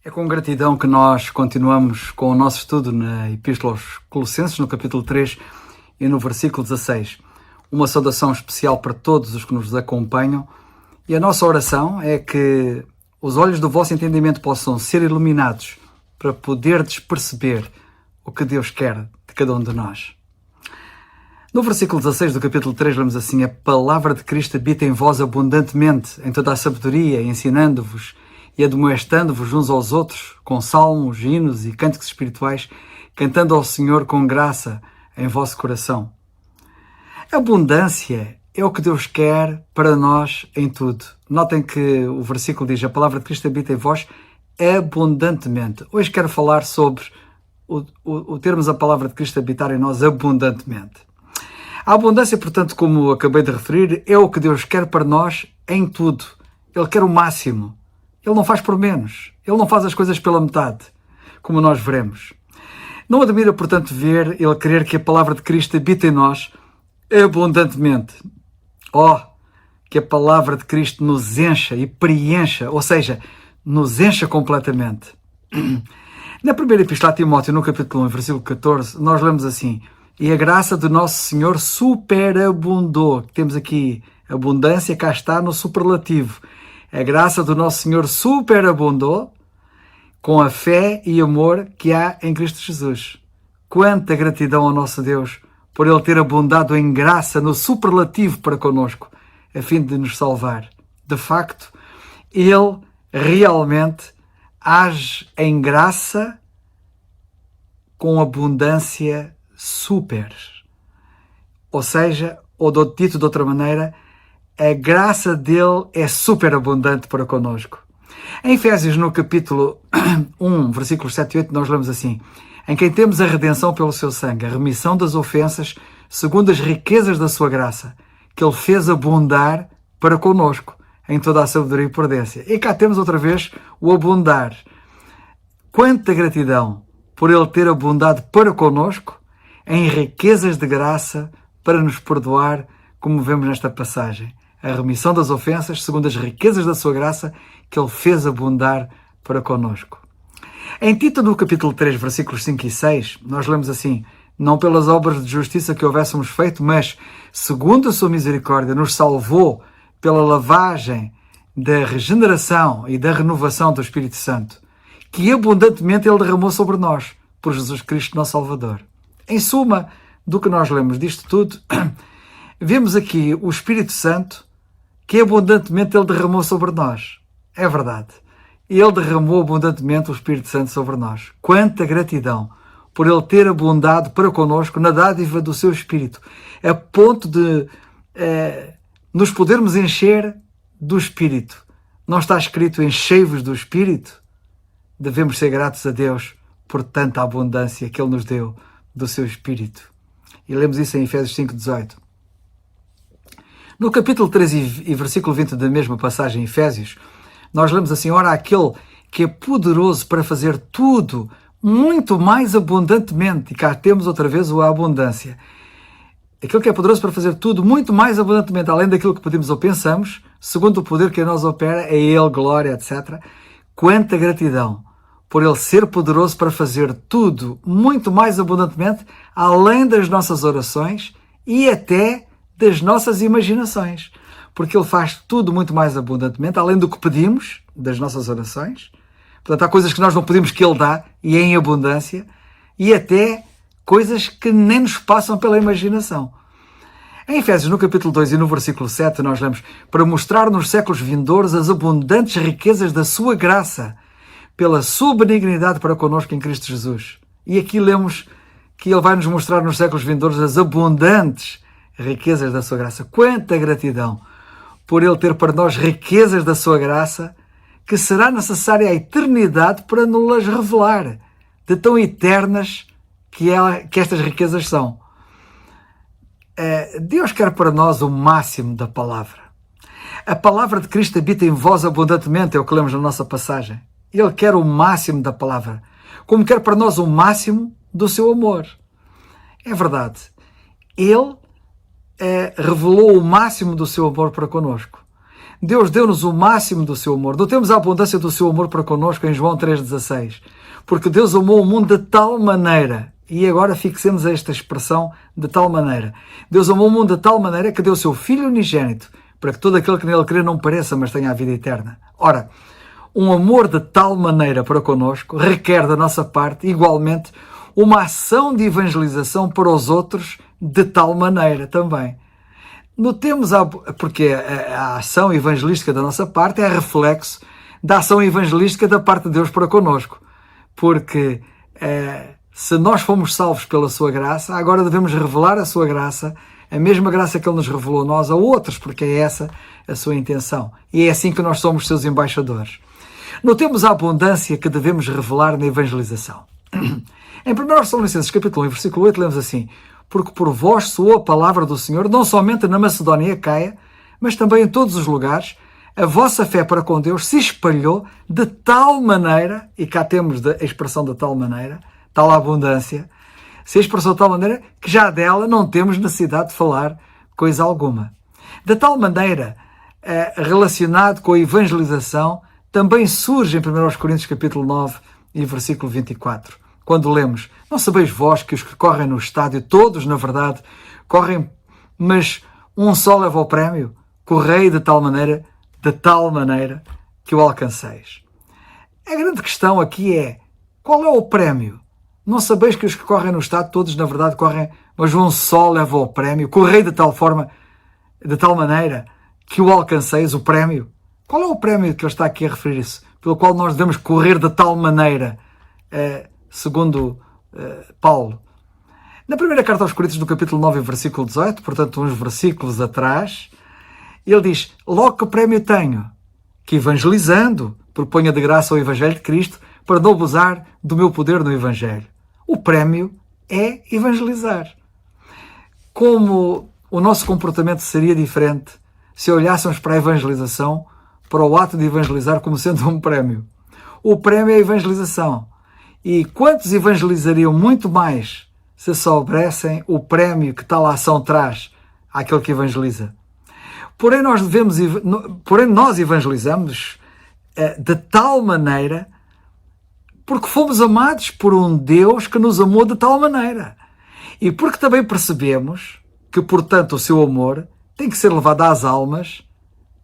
É com gratidão que nós continuamos com o nosso estudo na Epístola aos Colossenses, no capítulo 3 e no versículo 16. Uma saudação especial para todos os que nos acompanham, e a nossa oração é que os olhos do vosso entendimento possam ser iluminados para poderdes perceber o que Deus quer de cada um de nós. No versículo 16 do capítulo 3 lemos assim: a palavra de Cristo habita em vós abundantemente, em toda a sabedoria, ensinando-vos e admoestando-vos uns aos outros, com salmos, hinos e cânticos espirituais, cantando ao Senhor com graça em vosso coração. A abundância é o que Deus quer para nós em tudo. Notem que o versículo diz: a palavra de Cristo habita em vós abundantemente. Hoje quero falar sobre o termos a palavra de Cristo habitar em nós abundantemente. A abundância, portanto, como acabei de referir, é o que Deus quer para nós em tudo. Ele quer o máximo. Ele não faz por menos. Ele não faz as coisas pela metade, como nós veremos. Não admira, portanto, ver Ele querer que a palavra de Cristo habite em nós abundantemente. Que a palavra de Cristo nos encha e preencha, ou seja, nos encha completamente. Na primeira epístola a Timóteo, no capítulo 1, versículo 14, nós lemos assim: e a graça do nosso Senhor superabundou. Temos aqui abundância, cá está no superlativo. A graça do nosso Senhor superabundou com a fé e amor que há em Cristo Jesus. Quanta gratidão ao nosso Deus por Ele ter abundado em graça no superlativo para conosco, a fim de nos salvar. De facto, Ele realmente age em graça com abundância super. Ou seja, ou dito de outra maneira, a graça dele é super abundante para connosco. Em Efésios, no capítulo 1, versículos 7 e 8, nós lemos assim: em quem temos a redenção pelo seu sangue, a remissão das ofensas, segundo as riquezas da sua graça, que ele fez abundar para connosco, em toda a sabedoria e prudência. E cá temos outra vez o abundar. Quanta gratidão por ele ter abundado para connosco em riquezas de graça para nos perdoar, como vemos nesta passagem. A remissão das ofensas, segundo as riquezas da sua graça, que ele fez abundar para connosco. Em Tito, no capítulo 3, versículos 5 e 6, nós lemos assim: não pelas obras de justiça que houvéssemos feito, mas, segundo a sua misericórdia, nos salvou pela lavagem da regeneração e da renovação do Espírito Santo, que abundantemente ele derramou sobre nós, por Jesus Cristo, nosso Salvador. Em suma, do que nós lemos disto tudo, vemos aqui o Espírito Santo que abundantemente ele derramou sobre nós. É verdade. Ele derramou abundantemente o Espírito Santo sobre nós. Quanta gratidão por ele ter abundado para connosco na dádiva do seu Espírito, a ponto de nos podermos encher do Espírito. Não está escrito enchei-vos do Espírito? Devemos ser gratos a Deus por tanta abundância que ele nos deu do seu Espírito. E lemos isso em Efésios 5:18. No capítulo 3 e versículo 20 da mesma passagem em Efésios, nós lemos assim: ora, aquele que é poderoso para fazer tudo muito mais abundantemente, e cá temos outra vez a abundância. Aquele que é poderoso para fazer tudo muito mais abundantemente, além daquilo que pedimos ou pensamos, segundo o poder que em nós opera, é Ele, glória, etc. Quanta gratidão por Ele ser poderoso para fazer tudo muito mais abundantemente, além das nossas orações e até das nossas imaginações. Porque Ele faz tudo muito mais abundantemente, além do que pedimos, das nossas orações. Portanto, há coisas que nós não pedimos que Ele dá, e é em abundância, e até coisas que nem nos passam pela imaginação. Em Efésios, no capítulo 2 e no versículo 7, nós lemos: para mostrar nos séculos vindouros as abundantes riquezas da sua graça, pela sua benignidade para connosco em Cristo Jesus. E aqui lemos que Ele vai nos mostrar nos séculos vindouros as abundantes riquezas da sua graça. Quanta gratidão por Ele ter para nós riquezas da sua graça, que será necessária a eternidade para nos revelar, de tão eternas que estas riquezas são. Deus quer para nós o máximo da palavra. A palavra de Cristo habita em vós abundantemente, é o que lemos na nossa passagem. Ele quer o máximo da palavra, como quer para nós o máximo do seu amor. É verdade. Ele revelou o máximo do seu amor para connosco. Deus deu-nos o máximo do seu amor. Notemos a abundância do seu amor para connosco em João 3,16. Porque Deus amou o mundo de tal maneira, e agora fixemos esta expressão, de tal maneira. Deus amou o mundo de tal maneira que deu o seu Filho unigênito, para que todo aquele que nele crê não pereça, mas tenha a vida eterna. Ora, um amor de tal maneira para connosco requer da nossa parte, igualmente, uma ação de evangelização para os outros de tal maneira também. Notemos, porque a ação evangelística da nossa parte é reflexo da ação evangelística da parte de Deus para connosco. Porque se nós fomos salvos pela sua graça, agora devemos revelar a sua graça, a mesma graça que Ele nos revelou a nós, a outros, porque é essa a sua intenção. E é assim que nós somos seus embaixadores. Notemos a abundância que devemos revelar na evangelização. Em 1 Tessalonicenses capítulo 1, versículo 8, lemos assim: porque por vós soou a palavra do Senhor, não somente na Macedónia e Acaia, mas também em todos os lugares, a vossa fé para com Deus se espalhou de tal maneira, e cá temos a expressão de tal maneira, tal abundância, se expressou de tal maneira que já dela não temos necessidade de falar coisa alguma. De tal maneira, relacionado com a evangelização, também surge em 1 Coríntios capítulo 9 e versículo 24, quando lemos: não sabeis vós que os que correm no estádio, todos, na verdade, correm, mas um só leva o prémio? Correi de tal maneira que o alcanceis. A grande questão aqui é: qual é o prémio? Não sabeis que os que correm no estádio, todos, na verdade, correm, mas um só leva o prémio? Correi de tal forma, de tal maneira que o alcanceis, o prémio? Qual é o prémio que ele está aqui a referir-se? Pelo qual nós devemos correr de tal maneira, segundo Paulo. Na primeira carta aos Coríntios, no capítulo 9, versículo 18, portanto, uns versículos atrás, ele diz: logo que prémio tenho, que evangelizando, proponha de graça o Evangelho de Cristo, para não abusar do meu poder no Evangelho. O prémio é evangelizar. Como o nosso comportamento seria diferente se olhássemos para a evangelização, para o ato de evangelizar como sendo um prémio? O prémio é a evangelização. E quantos evangelizariam muito mais se soubessem o prémio que tal ação traz àquele que evangeliza? Porém, nós evangelizamos de tal maneira porque fomos amados por um Deus que nos amou de tal maneira. E porque também percebemos que, portanto, o seu amor tem que ser levado às almas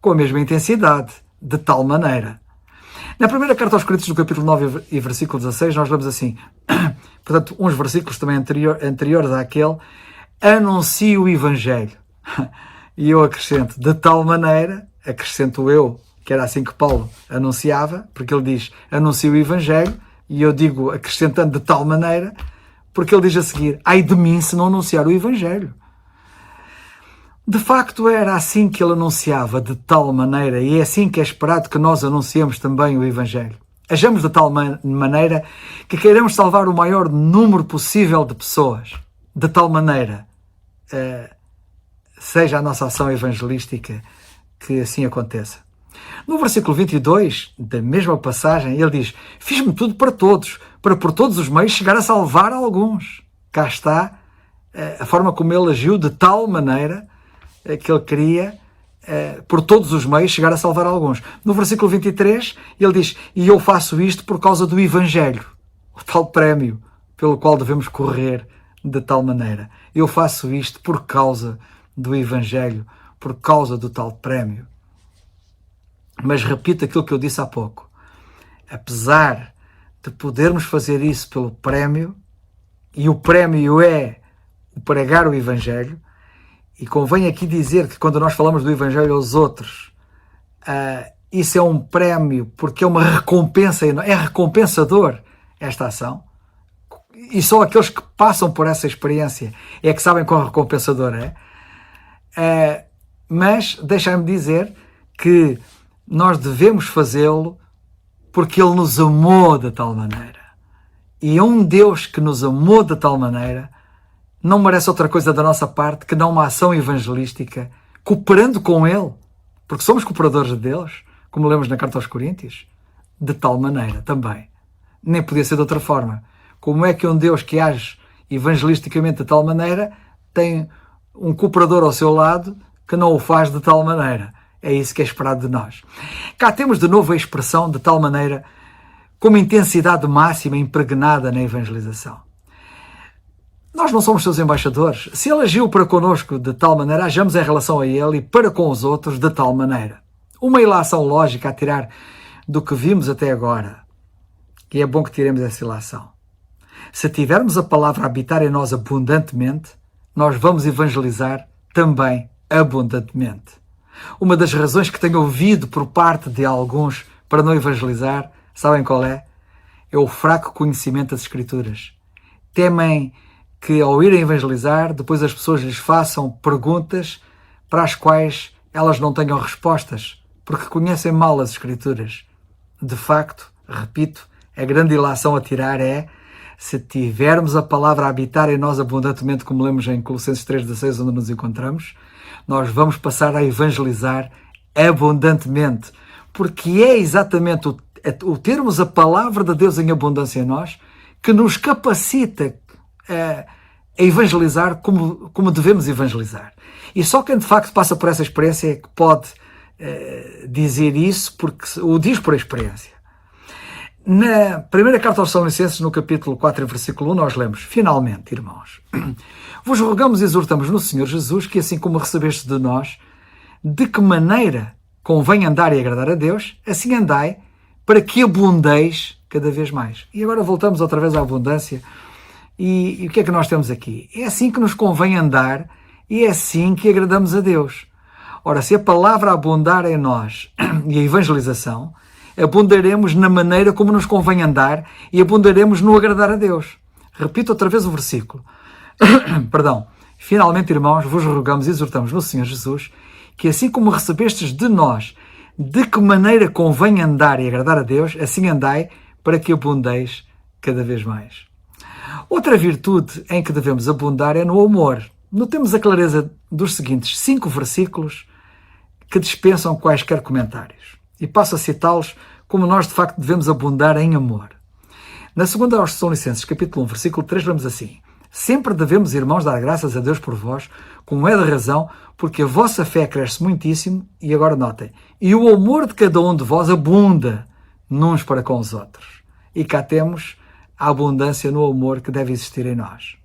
com a mesma intensidade, de tal maneira. Na primeira carta aos Coríntios, no capítulo 9 e versículo 16, nós lemos assim, portanto, uns versículos também anteriores àquele: anuncio o Evangelho. E eu acrescento, de tal maneira, acrescento eu, que era assim que Paulo anunciava, porque ele diz, anuncio o Evangelho, e eu digo, acrescentando de tal maneira, porque ele diz a seguir, ai de mim se não anunciar o Evangelho. De facto, era assim que ele anunciava, de tal maneira, e é assim que é esperado que nós anunciemos também o Evangelho. Hajamos de tal maneira que queiramos salvar o maior número possível de pessoas. De tal maneira, seja a nossa ação evangelística que assim aconteça. No versículo 22 da mesma passagem, ele diz: fiz-me tudo para todos, para por todos os meios chegar a salvar alguns. Cá está a forma como ele agiu, de tal maneira que ele queria, por todos os meios, chegar a salvar alguns. No versículo 23, ele diz: e eu faço isto por causa do Evangelho, o tal prémio pelo qual devemos correr de tal maneira. Eu faço isto por causa do Evangelho, por causa do tal prémio. Mas repito aquilo que eu disse há pouco. Apesar de podermos fazer isso pelo prémio, e o prémio é o pregar o Evangelho, e convém aqui dizer que quando nós falamos do Evangelho aos outros, isso é um prémio porque é uma recompensa, é recompensador esta ação, e só aqueles que passam por essa experiência é que sabem quão recompensador é. Mas deixai-me dizer que nós devemos fazê-lo porque Ele nos amou de tal maneira. E um Deus que nos amou de tal maneira não merece outra coisa da nossa parte que não uma ação evangelística, cooperando com Ele, porque somos cooperadores de Deus, como lemos na Carta aos Coríntios, de tal maneira também. Nem podia ser de outra forma. Como é que um Deus que age evangelisticamente de tal maneira tem um cooperador ao seu lado que não o faz de tal maneira? É isso que é esperado de nós. Cá temos de novo a expressão de tal maneira, com uma intensidade máxima impregnada na evangelização. Nós não somos seus embaixadores. Se ele agiu para connosco de tal maneira, ajamos em relação a ele e para com os outros de tal maneira. Uma ilação lógica a tirar do que vimos até agora. E é bom que tiremos essa ilação. Se tivermos a palavra a habitar em nós abundantemente, nós vamos evangelizar também abundantemente. Uma das razões que tenho ouvido por parte de alguns para não evangelizar, sabem qual é? É o fraco conhecimento das Escrituras. Temem que ao irem evangelizar, depois as pessoas lhes façam perguntas para as quais elas não tenham respostas, porque conhecem mal as Escrituras. De facto, repito, a grande ilação a tirar é: se tivermos a palavra a habitar em nós abundantemente, como lemos em Colossenses 3,16, onde nos encontramos, nós vamos passar a evangelizar abundantemente, porque é exatamente o termos a palavra de Deus em abundância em nós que nos capacita a evangelizar como devemos evangelizar. E só quem de facto passa por essa experiência é que pode dizer isso, porque o diz por experiência. Na primeira carta aos Tessalonicenses, no capítulo 4, versículo 1, nós lemos: finalmente, irmãos, vos rogamos e exortamos no Senhor Jesus que, assim como recebeste de nós, de que maneira convém andar e agradar a Deus, assim andai, para que abundeis cada vez mais. E agora voltamos outra vez à abundância. E o que é que nós temos aqui? É assim que nos convém andar e é assim que agradamos a Deus. Ora, se a palavra abundar em nós e a evangelização, abundaremos na maneira como nos convém andar e abundaremos no agradar a Deus. Repito outra vez o versículo. Perdão. Finalmente, irmãos, vos rogamos e exortamos no Senhor Jesus que, assim como recebestes de nós de que maneira convém andar e agradar a Deus, assim andai, para que abundeis cada vez mais. Outra virtude em que devemos abundar é no amor. Notemos a clareza dos seguintes 5 versículos que dispensam quaisquer comentários. E passo a citá-los como nós de facto devemos abundar em amor. Na segunda aos Tessalonicenses, capítulo 1, versículo 3, lemos assim: sempre devemos, irmãos, dar graças a Deus por vós, como é de razão, porque a vossa fé cresce muitíssimo, e agora notem, e o amor de cada um de vós abunda uns para com os outros. E cá temos a abundância no amor que deve existir em nós.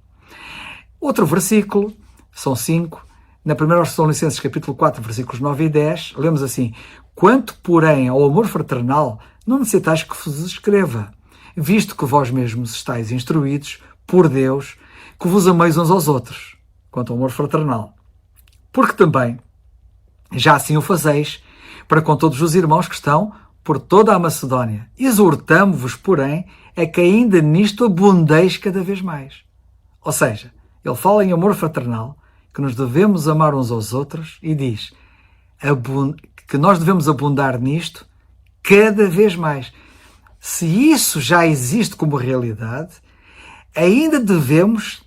Outro versículo, são 5, na primeira aos Tessalonicenses, capítulo 4, versículos 9 e 10, lemos assim: quanto, porém, ao amor fraternal, não necessitais que vos escreva, visto que vós mesmos estáis instruídos por Deus, que vos ameis uns aos outros, quanto ao amor fraternal. Porque também, já assim o fazeis, para com todos os irmãos que estão por toda a Macedónia. Exortamo-vos, porém, a que ainda nisto abundeis cada vez mais. Ou seja, ele fala em amor fraternal, que nos devemos amar uns aos outros, e diz que nós devemos abundar nisto cada vez mais. Se isso já existe como realidade, ainda devemos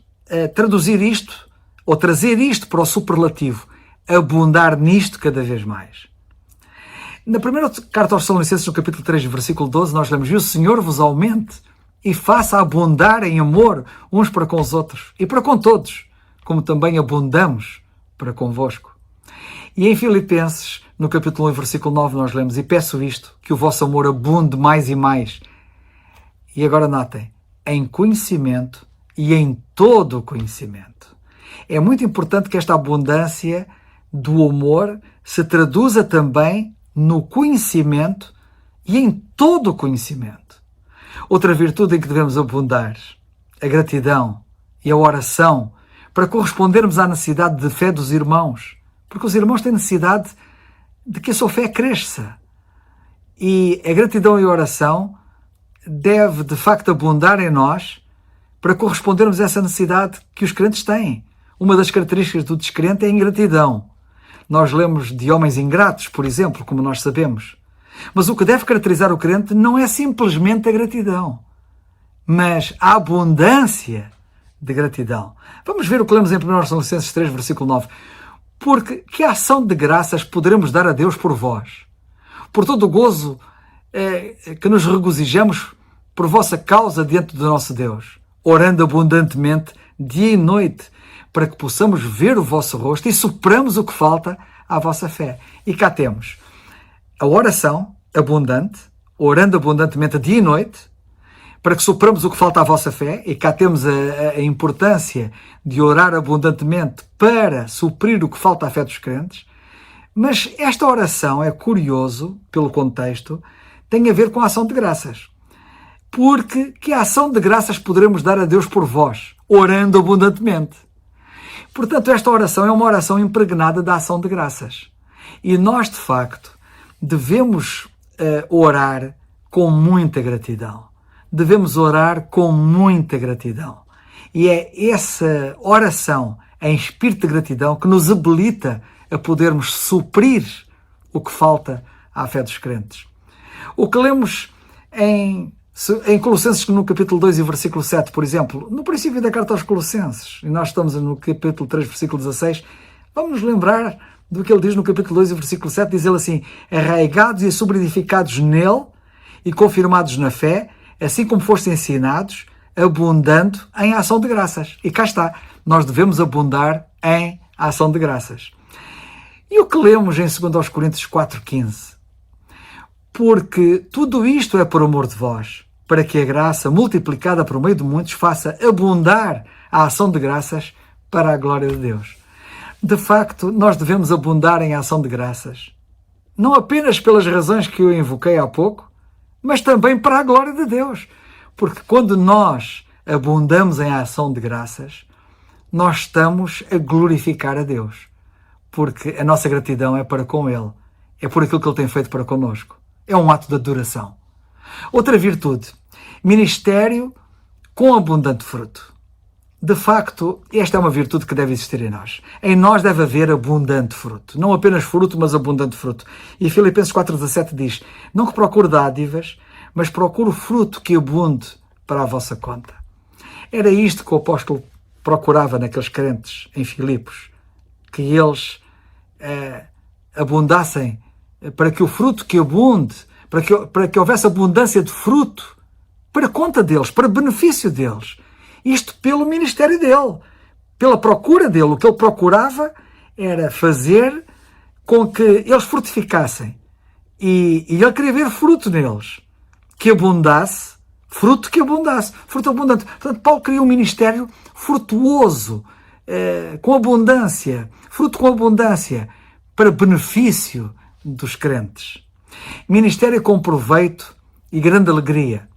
traduzir isto, ou trazer isto para o superlativo, abundar nisto cada vez mais. Na primeira carta aos Tessalonicenses, no capítulo 3, versículo 12, nós lemos: e o Senhor vos aumente e faça abundar em amor uns para com os outros e para com todos, como também abundamos para convosco. E em Filipenses, no capítulo 1, versículo 9, nós lemos: e peço isto, que o vosso amor abunde mais e mais. E agora notem, em conhecimento e em todo o conhecimento. É muito importante que esta abundância do amor se traduza também no conhecimento e em todo o conhecimento. Outra virtude em que devemos abundar, a gratidão e a oração, para correspondermos à necessidade de fé dos irmãos, porque os irmãos têm necessidade de que a sua fé cresça. E a gratidão e a oração deve, de facto, abundar em nós para correspondermos a essa necessidade que os crentes têm. Uma das características do descrente é a ingratidão. Nós lemos de homens ingratos, por exemplo, como nós sabemos. Mas o que deve caracterizar o crente não é simplesmente a gratidão, mas a abundância de gratidão. Vamos ver o que lemos em 1 Tessalonicenses 3, versículo 9. Porque que ação de graças poderemos dar a Deus por vós? Por todo o gozo que nos regozijamos por vossa causa diante do nosso Deus, orando abundantemente dia e noite, para que possamos ver o vosso rosto e supramos o que falta à vossa fé. E cá temos a oração abundante, orando abundantemente dia e noite, para que supramos o que falta à vossa fé, e cá temos a importância de orar abundantemente para suprir o que falta à fé dos crentes. Mas esta oração, é curioso, pelo contexto, tem a ver com a ação de graças. Porque que ação de graças poderemos dar a Deus por vós? Orando abundantemente. Portanto, esta oração é uma oração impregnada da ação de graças. E nós, de facto, devemos orar com muita gratidão. Devemos orar com muita gratidão. E é essa oração em espírito de gratidão que nos habilita a podermos suprir o que falta à fé dos crentes. O que lemos em Colossenses, no capítulo 2 e versículo 7, por exemplo, no princípio da carta aos Colossenses, e nós estamos no capítulo 3, versículo 16, vamos nos lembrar do que ele diz no capítulo 2 e versículo 7, diz ele assim: arraigados e sobreedificados nele e confirmados na fé, assim como fostes ensinados, abundando em ação de graças. E cá está, nós devemos abundar em ação de graças. E o que lemos em 2 Coríntios 4,15? Porque tudo isto é por amor de vós, para que a graça, multiplicada por meio de muitos, faça abundar a ação de graças para a glória de Deus. De facto, nós devemos abundar em ação de graças, não apenas pelas razões que eu invoquei há pouco, mas também para a glória de Deus. Porque quando nós abundamos em ação de graças, nós estamos a glorificar a Deus. Porque a nossa gratidão é para com Ele. É por aquilo que Ele tem feito para connosco. É um ato de adoração. Outra virtude, ministério com abundante fruto. De facto, esta é uma virtude que deve existir em nós. Em nós deve haver abundante fruto. Não apenas fruto, mas abundante fruto. E Filipenses 4,17 diz: não que procure dádivas, mas procure o fruto que abunde para a vossa conta. Era isto que o apóstolo procurava naqueles crentes em Filipos, que eles abundassem, para que o fruto que abunde, para que houvesse abundância de fruto para conta deles, para benefício deles. Isto pelo ministério dele, pela procura dele. O que ele procurava era fazer com que eles frutificassem. E ele queria ver fruto neles, que abundasse, fruto que abundasse, fruto abundante. Portanto, Paulo queria um ministério frutuoso, com abundância, fruto com abundância, para benefício dos crentes. Ministério com proveito e grande alegria.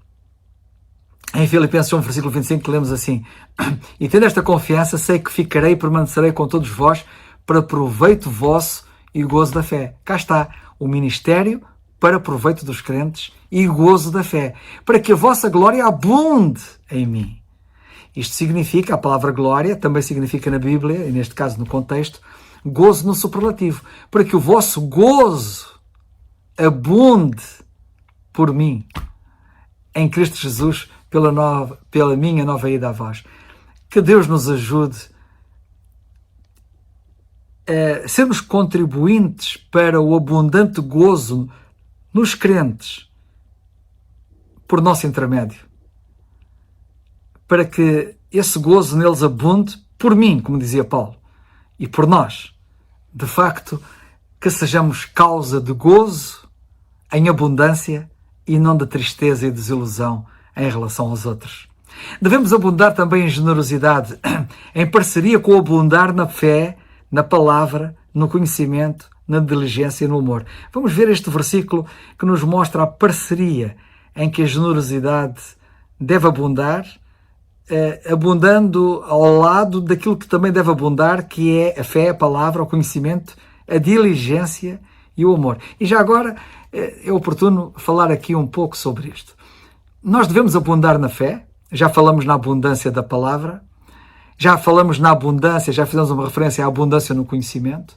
Em Filipenses 1, versículo 25, lemos assim: e tendo esta confiança, sei que ficarei e permanecerei com todos vós para proveito vosso e gozo da fé. Cá está, o ministério para proveito dos crentes e gozo da fé, para que a vossa glória abunde em mim. Isto significa, a palavra glória também significa na Bíblia, e neste caso no contexto, gozo no superlativo, para que o vosso gozo abunde por mim, em Cristo Jesus, pela minha nova ida a vós. Que Deus nos ajude a sermos contribuintes para o abundante gozo nos crentes, por nosso intermédio, para que esse gozo neles abunde por mim, como dizia Paulo, e por nós. De facto, que sejamos causa de gozo em abundância e não de tristeza e desilusão em relação aos outros. Devemos abundar também em generosidade, em parceria com o abundar na fé, na palavra, no conhecimento, na diligência e no amor. Vamos ver este versículo que nos mostra a parceria em que a generosidade deve abundar, abundando ao lado daquilo que também deve abundar, que é a fé, a palavra, o conhecimento, a diligência e o amor. E já agora é oportuno falar aqui um pouco sobre isto. Nós devemos abundar na fé, já falamos na abundância da palavra, já falamos na abundância, já fizemos uma referência à abundância no conhecimento,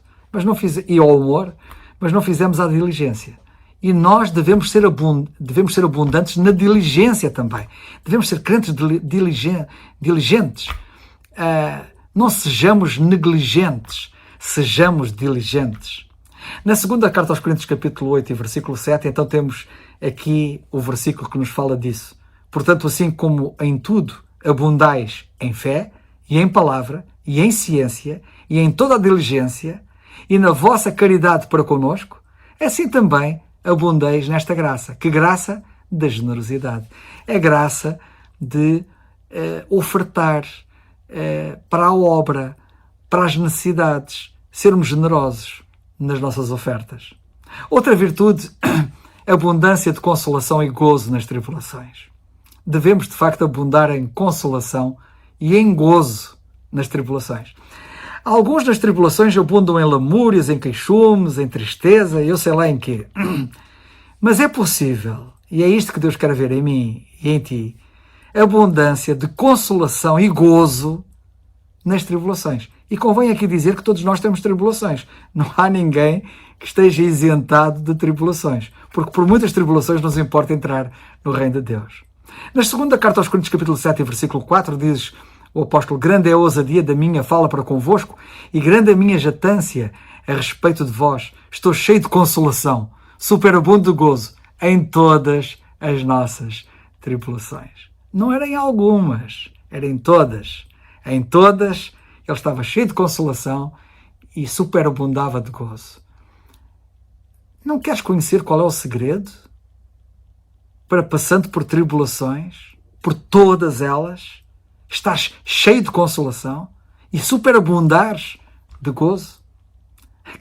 e ao amor, mas não fizemos a diligência. E nós devemos ser abundantes na diligência também. Devemos ser crentes diligentes. Não sejamos negligentes, sejamos diligentes. Na segunda carta aos Coríntios, capítulo 8 e versículo 7, então temos aqui o versículo que nos fala disso. Portanto, assim como em tudo abundais em fé e em palavra e em ciência, e em toda a diligência, e na vossa caridade para conosco, assim também abundeis nesta graça. Que graça? Da generosidade. É graça de ofertar para a obra, para as necessidades, sermos generosos nas nossas ofertas. Outra virtude, abundância de consolação e gozo nas tribulações. Devemos, de facto, abundar em consolação e em gozo nas tribulações. Alguns nas tribulações abundam em lamúrias, em queixumes, em tristeza, eu sei lá em quê. Mas é possível, e é isto que Deus quer ver em mim e em ti, abundância de consolação e gozo nas tribulações. E convém aqui dizer que todos nós temos tribulações. Não há ninguém que esteja isentado de tribulações, porque por muitas tribulações nos importa entrar no reino de Deus. Na segunda carta aos Coríntios, capítulo 7, versículo 4, diz o apóstolo: grande é a ousadia da minha fala para convosco e grande a minha jactância a respeito de vós. Estou cheio de consolação, superabundo de gozo em todas as nossas tribulações. Não era em algumas, era em todas. Em todas ele estava cheio de consolação e superabundava de gozo. Não queres conhecer qual é o segredo para, passando por tribulações, por todas elas, estás cheio de consolação e superabundares de gozo?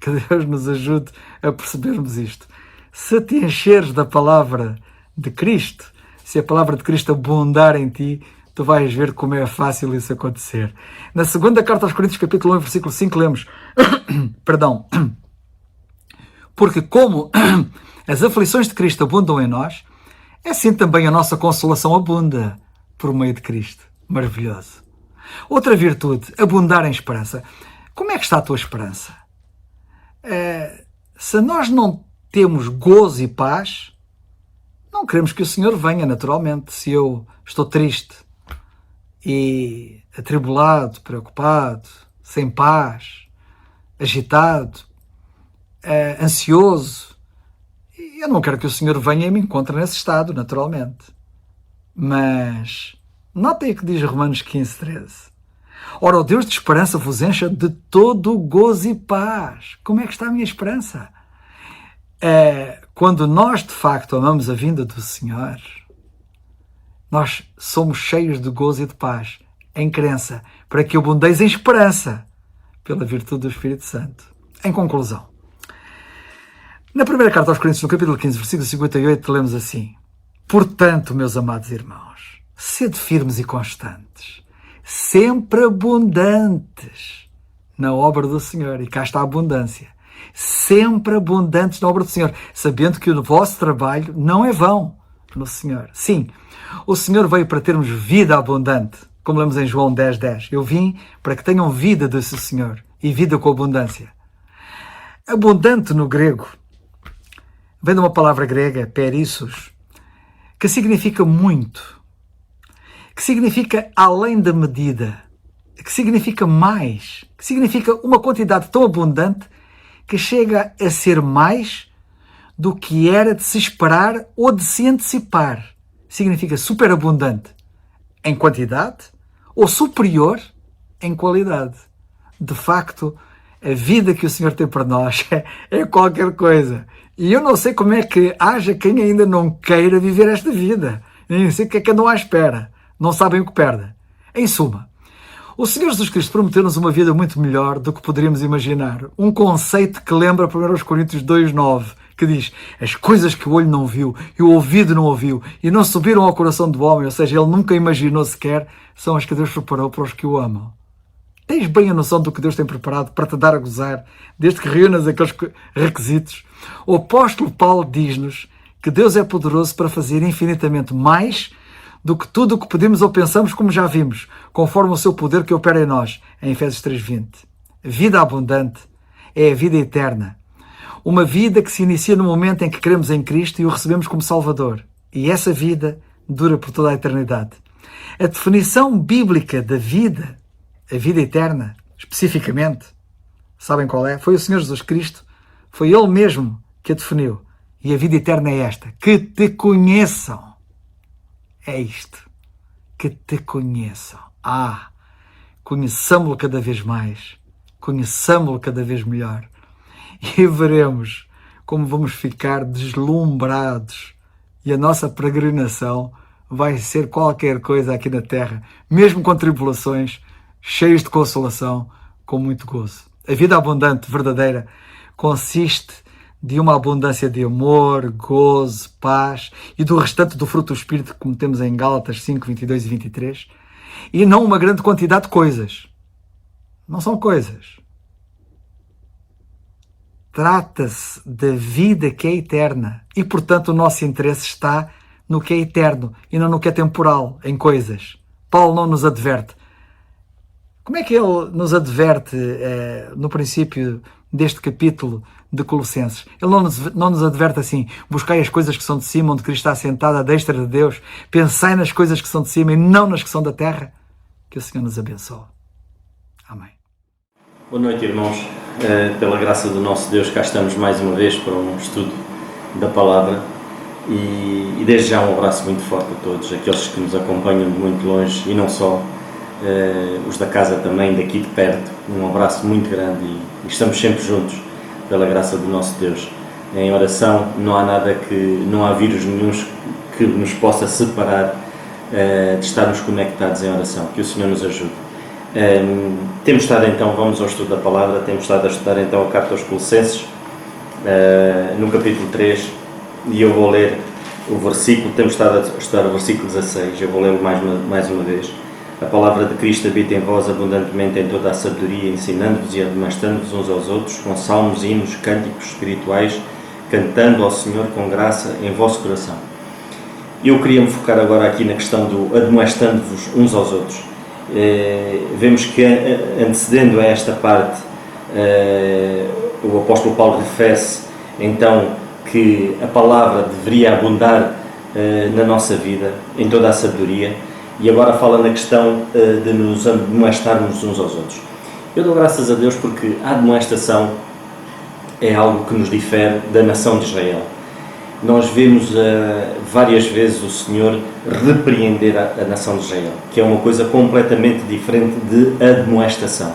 Que Deus nos ajude a percebermos isto. Se te encheres da palavra de Cristo, se a palavra de Cristo abundar em ti, tu vais ver como é fácil isso acontecer. Na segunda carta aos Coríntios, capítulo 1, versículo 5, lemos perdão, porque como as aflições de Cristo abundam em nós, assim também a nossa consolação abunda por meio de Cristo. Maravilhoso. Outra virtude, abundar em esperança. Como é que está a tua esperança? Se nós não temos gozo e paz, não queremos que o Senhor venha, naturalmente. Se eu estou triste e atribulado, preocupado, sem paz, agitado, ansioso, eu não quero que o Senhor venha e me encontre nesse estado, naturalmente. Mas notem o que diz Romanos 15:13. Ora, o Deus de esperança vos encha de todo o gozo e paz. Como é que está a minha esperança? Quando nós, de facto, amamos a vinda do Senhor, nós somos cheios de gozo e de paz, em crença, para que abundeis em esperança, pela virtude do Espírito Santo. Em conclusão, na primeira carta aos Coríntios, no capítulo 15, versículo 58, lemos assim: portanto, meus amados irmãos, sede firmes e constantes, sempre abundantes na obra do Senhor. E cá está a abundância. Sempre abundantes na obra do Senhor, sabendo que o vosso trabalho não é vão no Senhor. Sim, o Senhor veio para termos vida abundante, como lemos em João 10:10. Eu vim para que tenham vida, disse o Senhor, e vida com abundância. Abundante no grego vem de uma palavra grega, perissos, que significa muito, que significa além da medida, que significa mais, que significa uma quantidade tão abundante que chega a ser mais do que era de se esperar ou de se antecipar. Significa superabundante em quantidade ou superior em qualidade. De facto, a vida que o Senhor tem para nós é qualquer coisa. E eu não sei como é que haja quem ainda não queira viver esta vida. Nem sei o que é que andam à espera. Não sabem o que perdem. Em suma, o Senhor Jesus Cristo prometeu-nos uma vida muito melhor do que poderíamos imaginar. Um conceito que lembra 1 Coríntios 2:9, que diz: as coisas que o olho não viu e o ouvido não ouviu e não subiram ao coração do homem, ou seja, ele nunca imaginou sequer, são as que Deus preparou para os que o amam. Tens bem a noção do que Deus tem preparado para te dar a gozar, desde que reúnas aqueles requisitos? O apóstolo Paulo diz-nos que Deus é poderoso para fazer infinitamente mais do que tudo o que pedimos ou pensamos, como já vimos, conforme o seu poder que opera em nós, em Efésios 3:20. Vida abundante é a vida eterna. Uma vida que se inicia no momento em que cremos em Cristo e o recebemos como Salvador. E essa vida dura por toda a eternidade. A definição bíblica da vida, a vida eterna, especificamente, sabem qual é? Foi o Senhor Jesus Cristo, foi Ele mesmo que a definiu. E a vida eterna é esta: que te conheçam. É isto. Que te conheçam. conheçamo-lo cada vez mais, conheçamo-lo cada vez melhor e veremos como vamos ficar deslumbrados e a nossa peregrinação vai ser qualquer coisa aqui na Terra, mesmo com tribulações, cheios de consolação, com muito gozo. A vida abundante, verdadeira, consiste de uma abundância de amor, gozo, paz e do restante do fruto do Espírito, como temos em Gálatas 5, 22 e 23, e não uma grande quantidade de coisas. Não são coisas. Trata-se da vida que é eterna e, portanto, o nosso interesse está no que é eterno e não no que é temporal, em coisas. Paulo não nos adverte. Como é que ele nos adverte no princípio deste capítulo de Colossenses? Ele não nos adverte assim: buscai as coisas que são de cima, onde Cristo está sentado à destra de Deus, pensai nas coisas que são de cima e não nas que são da terra. Que o Senhor nos abençoe. Amém. Boa noite, irmãos. Pela graça do nosso Deus, cá estamos mais uma vez para um estudo da Palavra e desde já um abraço muito forte a todos aqueles que nos acompanham de muito longe e não só, os da casa também, daqui de perto. Um abraço muito grande e estamos sempre juntos pela graça do nosso Deus. Em oração não há vírus nenhum que nos possa separar de estarmos conectados em oração. Que o Senhor nos ajude. Temos estado então, vamos ao estudo da Palavra, temos estado a estudar então a carta aos Colossenses, no capítulo 3, e eu vou ler o versículo, temos estado a estudar o versículo 16, eu vou lê-lo mais uma vez. A palavra de Cristo habita em vós abundantemente em toda a sabedoria, ensinando-vos e admoestando-vos uns aos outros, com salmos, hinos, cânticos espirituais, cantando ao Senhor com graça em vosso coração. Eu queria me focar agora aqui na questão do admoestando-vos uns aos outros. Vemos que antecedendo a esta parte o apóstolo Paulo refere-se então que a palavra deveria abundar na nossa vida em toda a sabedoria e agora fala na questão de nos admoestarmos uns aos outros. Eu dou graças a Deus porque a admoestação é algo que nos difere da nação de Israel. Nós vemos várias vezes o Senhor repreender a nação de Israel, que é uma coisa completamente diferente de admoestação.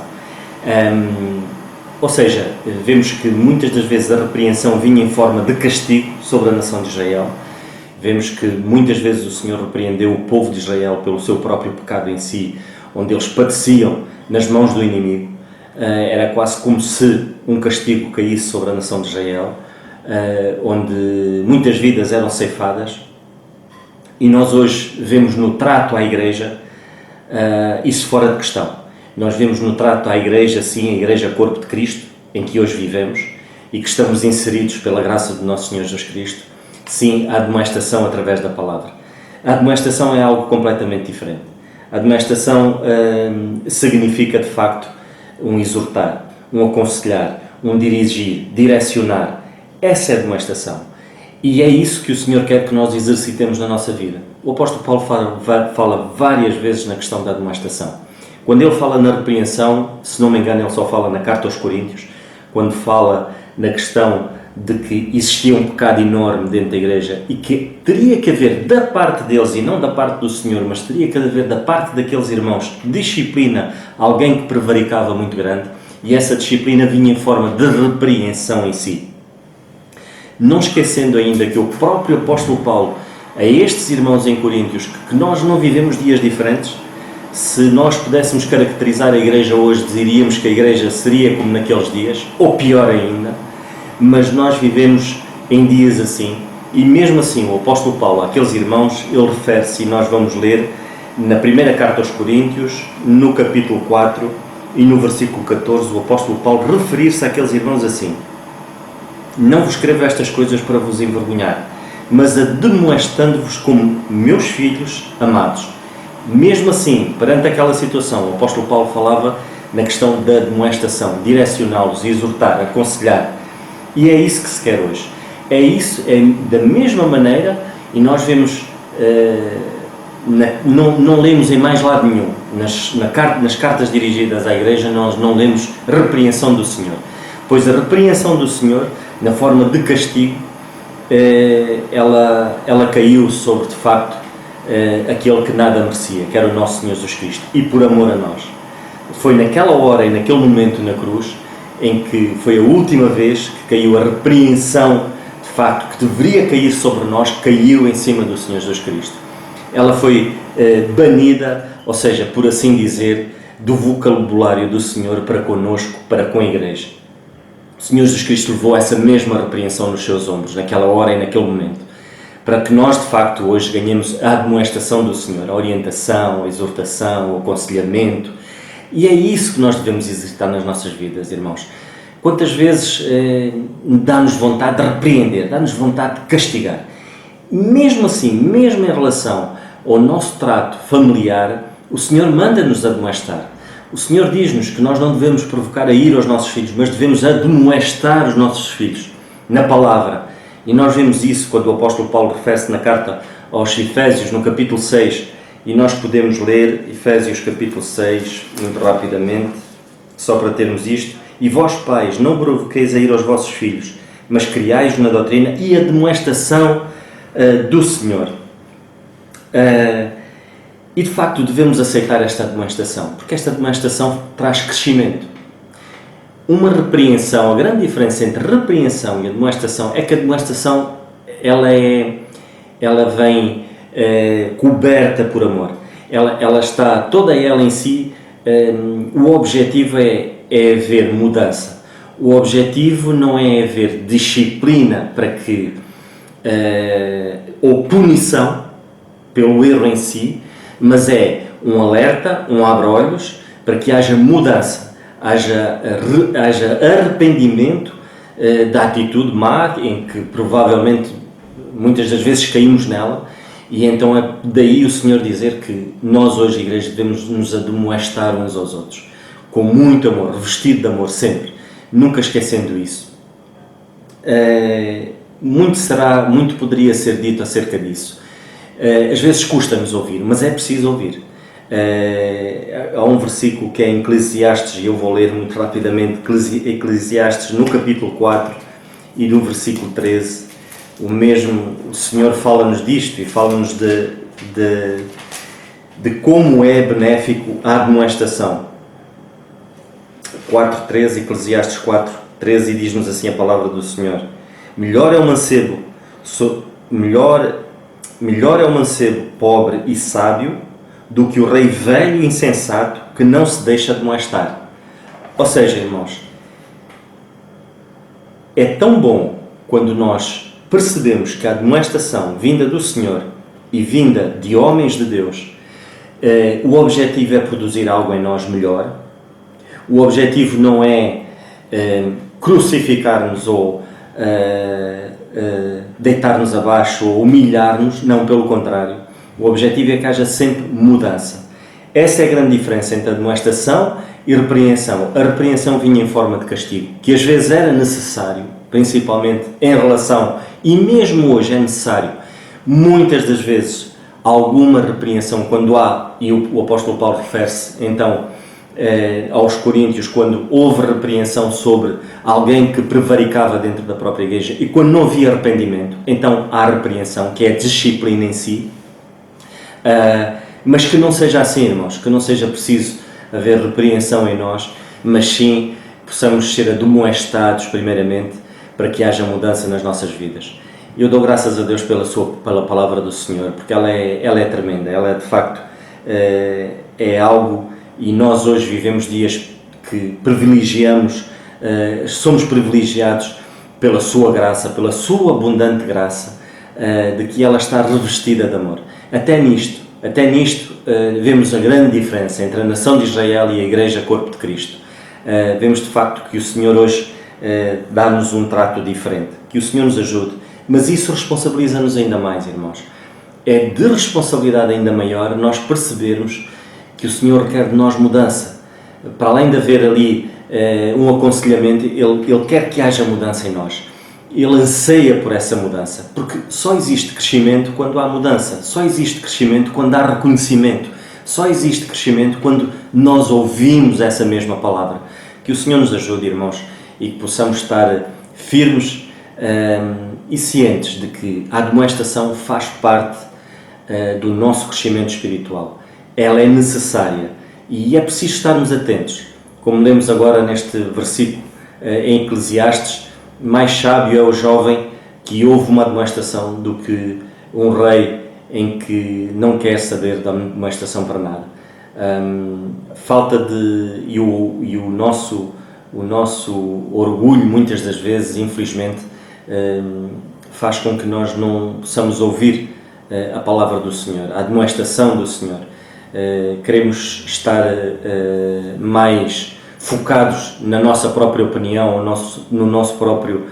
Ou seja, vemos que muitas das vezes a repreensão vinha em forma de castigo sobre a nação de Israel. Vemos que muitas vezes o Senhor repreendeu o povo de Israel pelo seu próprio pecado em si, onde eles padeciam nas mãos do inimigo. Era quase como se um castigo caísse sobre a nação de Israel, onde muitas vidas eram ceifadas, e nós hoje vemos no trato à Igreja isso fora de questão. Nós vemos no trato à Igreja, sim, a Igreja Corpo de Cristo, em que hoje vivemos e que estamos inseridos pela graça do nosso Senhor Jesus Cristo, sim, a admoestação através da palavra. A admoestação é algo completamente diferente. A admoestação significa, de facto, um exortar, um aconselhar, um dirigir, direcionar. Essa é a admoestação. E é isso que o Senhor quer que nós exercitemos na nossa vida. O apóstolo Paulo fala várias vezes na questão da admoestação. Quando ele fala na repreensão, se não me engano, ele só fala na carta aos Coríntios, quando fala na questão de que existia um pecado enorme dentro da igreja e que teria que haver da parte deles e não da parte do Senhor, mas teria que haver da parte daqueles irmãos disciplina, alguém que prevaricava muito grande, e essa disciplina vinha em forma de repreensão em si. Não esquecendo ainda que o próprio apóstolo Paulo, a estes irmãos em Coríntios, que nós não vivemos dias diferentes, se nós pudéssemos caracterizar a igreja hoje, diríamos que a igreja seria como naqueles dias, ou pior ainda, mas nós vivemos em dias assim, e mesmo assim o apóstolo Paulo, àqueles irmãos, ele refere-se, e nós vamos ler na primeira carta aos Coríntios, no capítulo 4 e no versículo 14, o apóstolo Paulo referir-se àqueles irmãos assim: não vos escrevo estas coisas para vos envergonhar, mas admoestando-vos como meus filhos amados. Mesmo assim, perante aquela situação, o apóstolo Paulo falava na questão da admoestação, direcioná-los, exortar, aconselhar. E é isso que se quer hoje. É isso, é da mesma maneira, e nós vemos, não lemos em mais lado nenhum, nas cartas dirigidas à igreja, nós não lemos repreensão do Senhor. Pois a repreensão do Senhor, na forma de castigo, ela caiu sobre, de facto, aquele que nada merecia, que era o nosso Senhor Jesus Cristo, e por amor a nós. foi naquela hora e naquele momento na cruz em que foi a última vez que caiu a repreensão, de facto, que deveria cair sobre nós, caiu em cima do Senhor Jesus Cristo. Ela foi banida, ou seja, por assim dizer, do vocabulário do Senhor para connosco, para com a Igreja. O Senhor Jesus Cristo levou essa mesma repreensão nos seus ombros, naquela hora e naquele momento, para que nós, de facto, hoje ganhemos a admoestação do Senhor, a orientação, a exortação, o aconselhamento. E é isso que nós devemos exercitar nas nossas vidas, irmãos. Quantas vezes dá-nos vontade de repreender, dá-nos vontade de castigar. Mesmo assim, mesmo em relação ao nosso trato familiar, o Senhor manda-nos admoestar. O Senhor diz-nos que nós não devemos provocar a ira aos nossos filhos, mas devemos admoestar os nossos filhos na palavra. E nós vemos isso quando o apóstolo Paulo refere-se na carta aos Efésios, no capítulo 6, e nós podemos ler Efésios capítulo 6, muito rapidamente, só para termos isto. E vós, pais, não provoqueis a ira aos vossos filhos, mas criai-os na doutrina e a demonstração do Senhor. E de facto devemos aceitar esta demonstração, porque esta demonstração traz crescimento. Uma repreensão, a grande diferença entre repreensão e a demonstração é que a demonstração ela vem coberta por amor. Ela está, toda ela em si, o objetivo é haver mudança. O objetivo não é haver disciplina para que, ou punição pelo erro em si, mas é um alerta, um abre-olhos, para que haja mudança, haja arrependimento da atitude má, em que provavelmente muitas das vezes caímos nela, e então é daí o Senhor dizer que nós hoje, Igreja, devemos nos admoestar uns aos outros, com muito amor, revestido de amor sempre, nunca esquecendo isso. Muito poderia ser dito acerca disso. Às vezes custa-nos ouvir, mas é preciso ouvir. Há um versículo que é em Eclesiastes, e eu vou ler muito rapidamente, Eclesiastes no capítulo 4 e no versículo 13, o Senhor fala-nos disto e fala-nos de como é benéfico a admoestação. 4.13, Eclesiastes 4.13, e diz-nos assim a palavra do Senhor: melhor é o mancebo pobre e sábio do que o rei velho e insensato que não se deixa admoestar. Ou seja, irmãos, é tão bom quando nós percebemos que a admoestação vinda do Senhor e vinda de homens de Deus, o objetivo é produzir algo em nós melhor. O objetivo não é crucificar-nos ou deitar-nos abaixo ou humilhar-nos, não, pelo contrário. O objetivo é que haja sempre mudança. Essa é a grande diferença entre admoestação e repreensão. A repreensão vinha em forma de castigo, que às vezes era necessário, principalmente em relação, e mesmo hoje é necessário, muitas das vezes, alguma repreensão quando há, e o apóstolo Paulo refere-se então aos Coríntios, quando houve repreensão sobre alguém que prevaricava dentro da própria igreja e quando não havia arrependimento, então há repreensão, que é a disciplina em si. Mas que não seja assim, irmãos, que não seja preciso haver repreensão em nós, mas sim possamos ser admoestados primeiramente para que haja mudança nas nossas vidas. Eu dou graças a Deus pela palavra do Senhor, porque ela é tremenda, ela de facto é algo, e nós hoje vivemos dias que privilegiamos, somos privilegiados pela sua graça, pela sua abundante graça, de que ela está revestida de amor. Até nisto vemos a grande diferença entre a nação de Israel e a Igreja Corpo de Cristo. Vemos de facto que o Senhor hoje dá-nos um trato diferente, que o Senhor nos ajude, mas isso responsabiliza-nos ainda mais, irmãos. É de responsabilidade ainda maior nós percebermos que o Senhor requer de nós mudança. Para além de haver ali um aconselhamento, Ele quer que haja mudança em nós. Ele anseia por essa mudança, porque só existe crescimento quando há mudança, só existe crescimento quando há reconhecimento, só existe crescimento quando nós ouvimos essa mesma palavra. Que o Senhor nos ajude, irmãos, e que possamos estar firmes e cientes de que a admoestação faz parte do nosso crescimento espiritual. Ela é necessária E é preciso estarmos atentos. Como lemos agora neste versículo em Eclesiastes, mais sábio é o jovem que ouve uma admoestação do que um rei em que não quer saber da admoestação para nada. O nosso orgulho, muitas das vezes, infelizmente, faz com que nós não possamos ouvir a palavra do Senhor, a admoestação do Senhor. Queremos estar mais focados na nossa própria opinião, no nosso próprio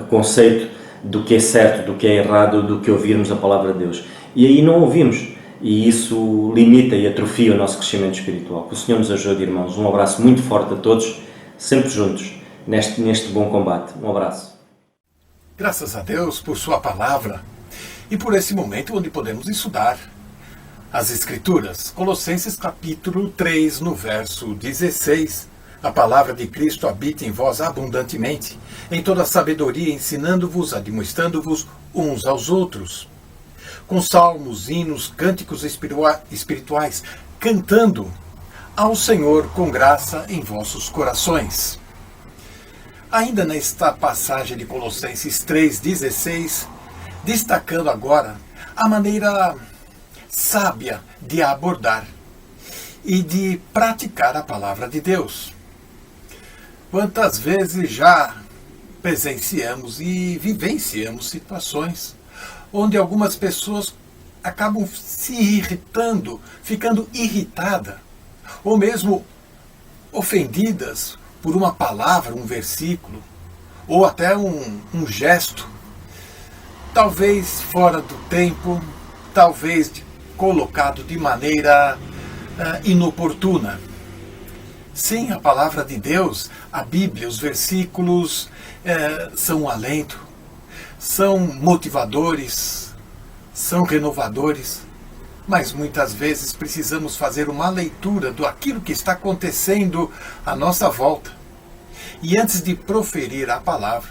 conceito do que é certo, do que é errado, do que ouvirmos a palavra de Deus. E aí não ouvimos, e isso limita e atrofia o nosso crescimento espiritual. Que o Senhor nos ajude, irmãos. Um abraço muito forte a todos, sempre juntos, neste bom combate. Um abraço. Graças a Deus por sua palavra e por esse momento onde podemos estudar as Escrituras. Colossenses capítulo 3, no verso 16. A palavra de Cristo habita em vós abundantemente, em toda sabedoria, ensinando-vos, admoestando-vos uns aos outros, com salmos, hinos, cânticos espirituais, cantando ao Senhor com graça em vossos corações. Ainda nesta passagem de Colossenses 3,16, destacando agora a maneira sábia de abordar e de praticar a palavra de Deus. Quantas vezes já presenciamos e vivenciamos situações onde algumas pessoas acabam se irritando, ficando irritada, ou mesmo ofendidas por uma palavra, um versículo, ou até um gesto, talvez fora do tempo, talvez colocado de maneira inoportuna. Sim, a palavra de Deus, a Bíblia, os versículos são um alento, são motivadores, são renovadores, mas muitas vezes precisamos fazer uma leitura daquilo que está acontecendo à nossa volta. E antes de proferir a palavra,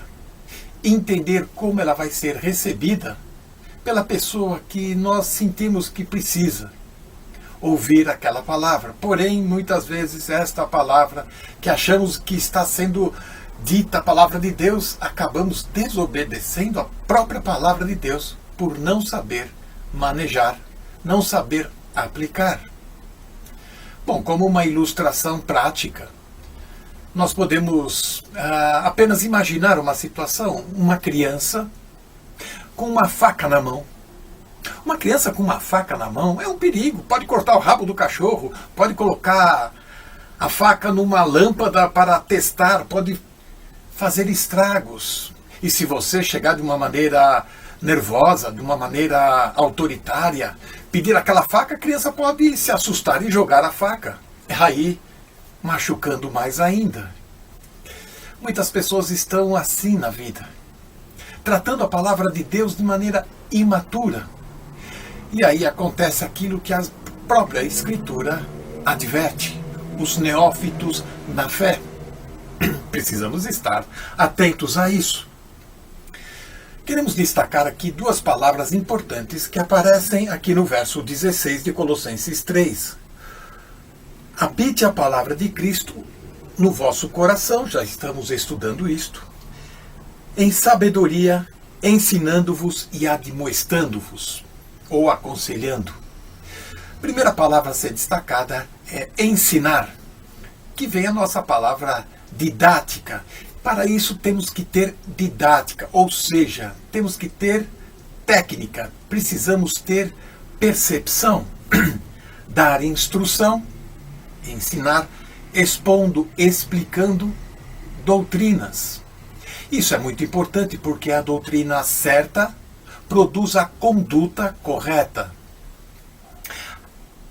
entender como ela vai ser recebida pela pessoa que nós sentimos que precisa ouvir aquela palavra. Porém, muitas vezes esta palavra que achamos que está sendo dita a palavra de Deus, acabamos desobedecendo a própria palavra de Deus por não saber manejar, não saber aplicar. Bom, como uma ilustração prática, nós podemos apenas imaginar uma situação, uma criança com uma faca na mão. Uma criança com uma faca na mão é um perigo, pode cortar o rabo do cachorro, pode colocar a faca numa lâmpada para testar, pode fazer estragos. E se você chegar de uma maneira nervosa, de uma maneira autoritária, pedir aquela faca, a criança pode se assustar e jogar a faca. Aí, machucando mais ainda. Muitas pessoas estão assim na vida, tratando a palavra de Deus de maneira imatura. E aí acontece aquilo que a própria Escritura adverte: os neófitos na fé. Precisamos estar atentos a isso. Queremos destacar aqui duas palavras importantes que aparecem aqui no verso 16 de Colossenses 3. Habite a palavra de Cristo no vosso coração, já estamos estudando isto, em sabedoria, ensinando-vos e admoestando-vos, ou aconselhando. Primeira palavra a ser destacada é ensinar, que vem a nossa palavra didática. Para isso temos que ter didática, ou seja, temos que ter técnica, precisamos ter percepção, dar instrução, ensinar, expondo, explicando doutrinas. Isso é muito importante porque a doutrina certa produz a conduta correta.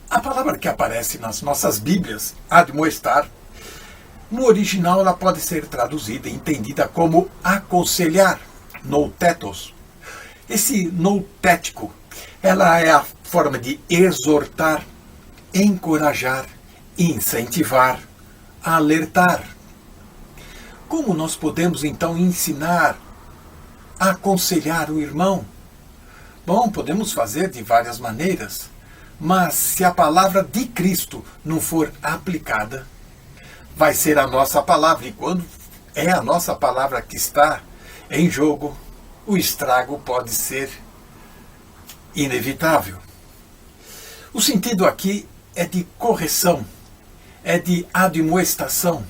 A palavra que aparece nas nossas Bíblias, admoestar, no original ela pode ser traduzida e entendida como aconselhar, noutetos. Esse noutético, ela é a forma de exortar, encorajar, incentivar, alertar. Como nós podemos então ensinar, aconselhar o irmão? Bom, podemos fazer de várias maneiras, Mas se a palavra de Cristo não for aplicada, vai ser a nossa palavra. E quando é a nossa palavra que está em jogo, o estrago pode ser inevitável. O sentido aqui é de correção, é de admoestação.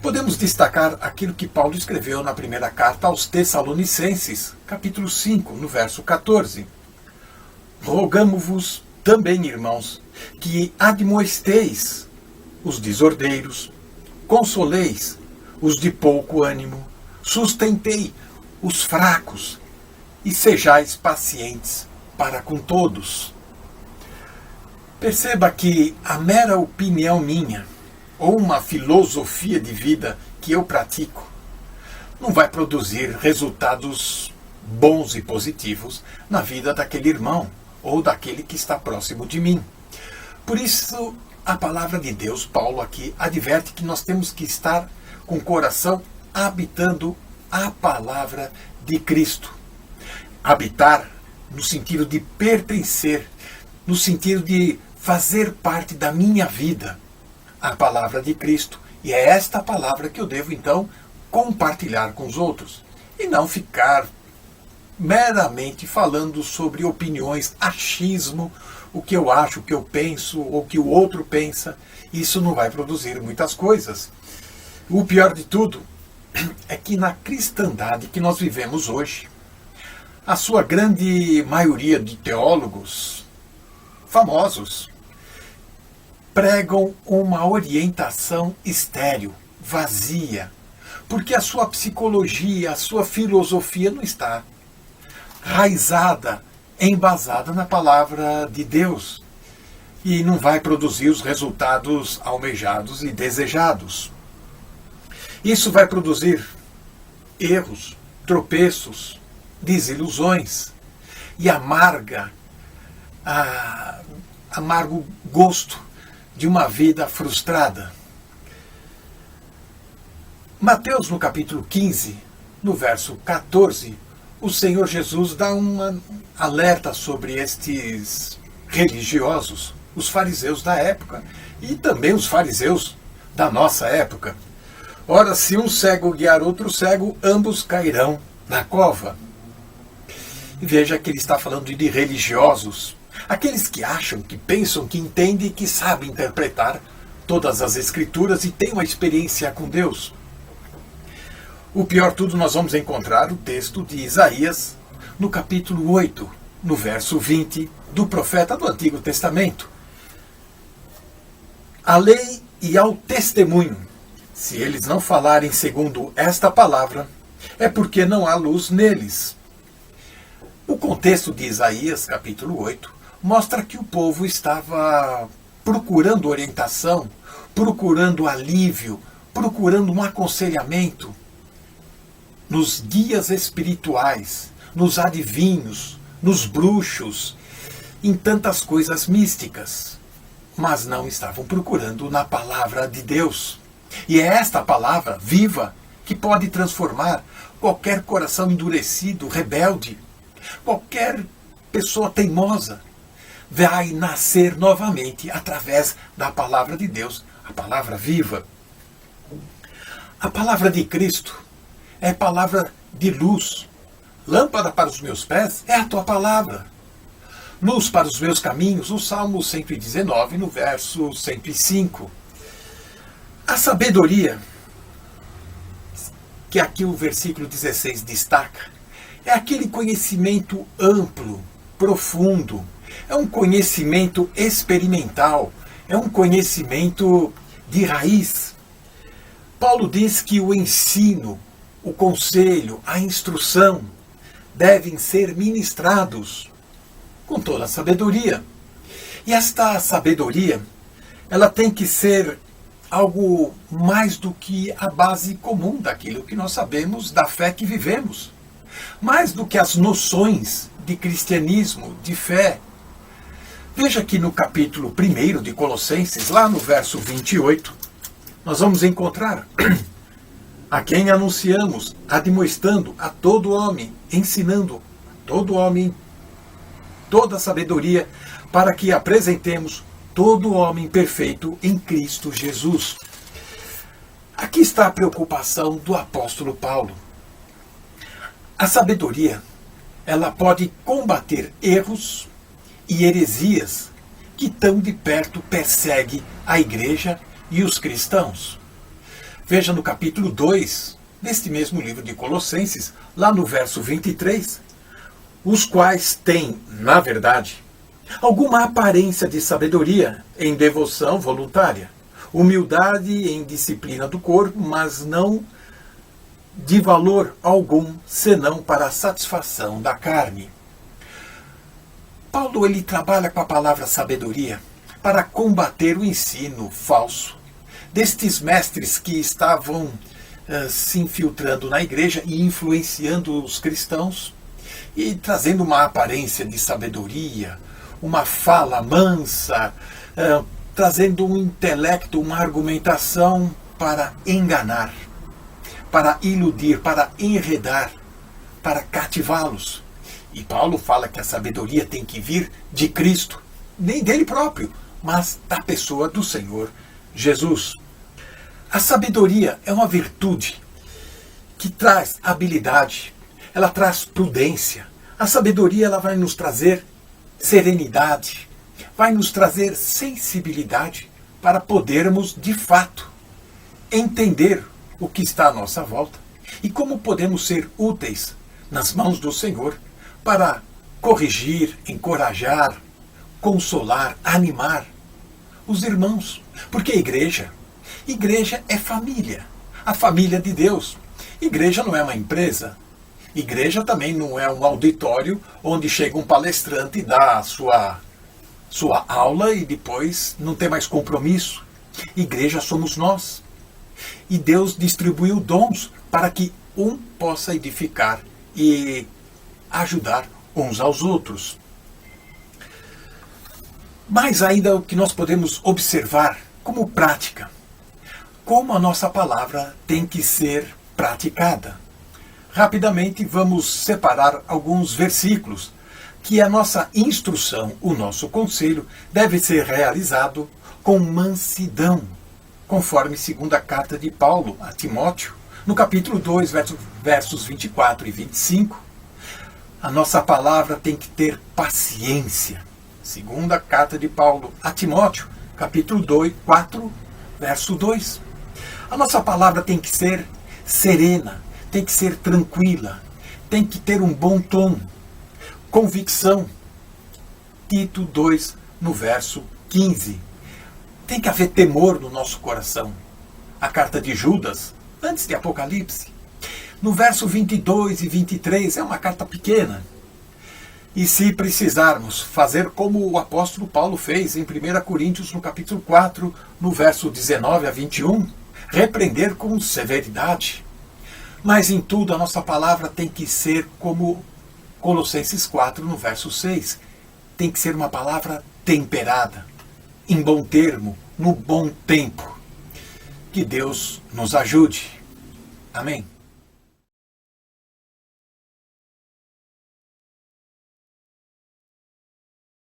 Podemos destacar aquilo que Paulo escreveu na primeira carta aos Tessalonicenses, capítulo 5, no verso 14. Rogamo-vos também, irmãos, que admoesteis os desordeiros, consoleis os de pouco ânimo, sustentei os fracos e sejais pacientes para com todos. Perceba que a mera opinião minha, ou uma filosofia de vida que eu pratico, não vai produzir resultados bons e positivos na vida daquele irmão ou daquele que está próximo de mim. Por isso, a palavra de Deus, Paulo aqui, adverte que nós temos que estar com o coração habitando a palavra de Cristo. Habitar no sentido de pertencer, no sentido de fazer parte da minha vida, a palavra de Cristo. E é esta palavra que eu devo, então, compartilhar com os outros. E não ficar meramente falando sobre opiniões, achismo, o que eu acho, o que eu penso, ou o que o outro pensa. Isso não vai produzir muitas coisas. O pior de tudo é que na cristandade que nós vivemos hoje, a sua grande maioria de teólogos famosos pregam uma orientação estéril, vazia, porque a sua psicologia, a sua filosofia não está raizada, embasada na palavra de Deus e não vai produzir os resultados almejados e desejados. Isso vai produzir erros, tropeços, desilusões e amargo gosto de uma vida frustrada. Mateus, no capítulo 15, no verso 14, o Senhor Jesus dá um alerta sobre estes religiosos, os fariseus da época e também os fariseus da nossa época. Ora, se um cego guiar outro cego, ambos cairão na cova. E veja que ele está falando de religiosos, aqueles que acham, que pensam, que entendem e que sabem interpretar todas as Escrituras e têm uma experiência com Deus. O pior tudo, nós vamos encontrar o texto de Isaías, no capítulo 8, no verso 20, do profeta do Antigo Testamento. A lei e ao testemunho, se eles não falarem segundo esta palavra, é porque não há luz neles. O contexto de Isaías, capítulo 8, mostra que o povo estava procurando orientação, procurando alívio, procurando um aconselhamento nos guias espirituais, nos adivinhos, nos bruxos, em tantas coisas místicas, mas não estavam procurando na palavra de Deus. E é esta palavra viva que pode transformar qualquer coração endurecido, rebelde, qualquer pessoa teimosa, vai nascer novamente através da palavra de Deus, a palavra viva. A palavra de Cristo é palavra de luz. Lâmpada para os meus pés é a tua palavra. Luz para os meus caminhos, o Salmo 119, no verso 105. A sabedoria, que aqui o versículo 16 destaca, é aquele conhecimento amplo, profundo, é um conhecimento experimental, é um conhecimento de raiz. Paulo diz que o ensino, o conselho, a instrução devem ser ministrados com toda a sabedoria. E esta sabedoria, ela tem que ser algo mais do que a base comum daquilo que nós sabemos da fé que vivemos. Mais do que as noções de cristianismo, de fé. Veja que no capítulo 1 de Colossenses, lá no verso 28, nós vamos encontrar a quem anunciamos, admoestando a todo homem, ensinando a todo homem toda a sabedoria, para que apresentemos todo homem perfeito em Cristo Jesus. Aqui está a preocupação do apóstolo Paulo. A sabedoria, ela pode combater erros e heresias que tão de perto persegue a igreja e os cristãos. Veja no capítulo 2 deste mesmo livro de Colossenses, lá no verso 23, os quais têm, na verdade, alguma aparência de sabedoria em devoção voluntária, humildade em disciplina do corpo, mas não de valor algum, senão para a satisfação da carne. Paulo ele trabalha com a palavra sabedoria para combater o ensino falso destes mestres que estavam se infiltrando na igreja e influenciando os cristãos e trazendo uma aparência de sabedoria, uma fala mansa, trazendo um intelecto, uma argumentação para enganar, para iludir, para enredar, para cativá-los. E Paulo fala que a sabedoria tem que vir de Cristo, nem dele próprio, mas da pessoa do Senhor Jesus. A sabedoria é uma virtude que traz habilidade, ela traz prudência. A sabedoria ela vai nos trazer serenidade, vai nos trazer sensibilidade para podermos, de fato, entender o que está à nossa volta e como podemos ser úteis nas mãos do Senhor para corrigir, encorajar, consolar, animar os irmãos. Porque igreja é família, a família de Deus. Igreja não é uma empresa. Igreja também não é um auditório onde chega um palestrante e dá a sua aula e depois não tem mais compromisso. Igreja somos nós. E Deus distribuiu dons para que um possa edificar e ajudar uns aos outros. Mas ainda o que nós podemos observar como prática, como a nossa palavra tem que ser praticada. Rapidamente vamos separar alguns versículos que a nossa instrução, o nosso conselho, deve ser realizado com mansidão, conforme segunda carta de Paulo a Timóteo, no capítulo 2, versos 24 e 25. A nossa palavra tem que ter paciência. Segunda carta de Paulo a Timóteo, capítulo 2, 4, verso 2. A nossa palavra tem que ser serena, tem que ser tranquila, tem que ter um bom tom, convicção. Tito 2, no verso 15. Tem que haver temor no nosso coração. A carta de Judas, antes de Apocalipse. No verso 22 e 23, é uma carta pequena. E se precisarmos fazer como o apóstolo Paulo fez em 1 Coríntios, no capítulo 4, no verso 19 a 21, repreender com severidade. Mas em tudo a nossa palavra tem que ser como Colossenses 4, no verso 6. Tem que ser uma palavra temperada, em bom termo, no bom tempo. Que Deus nos ajude. Amém.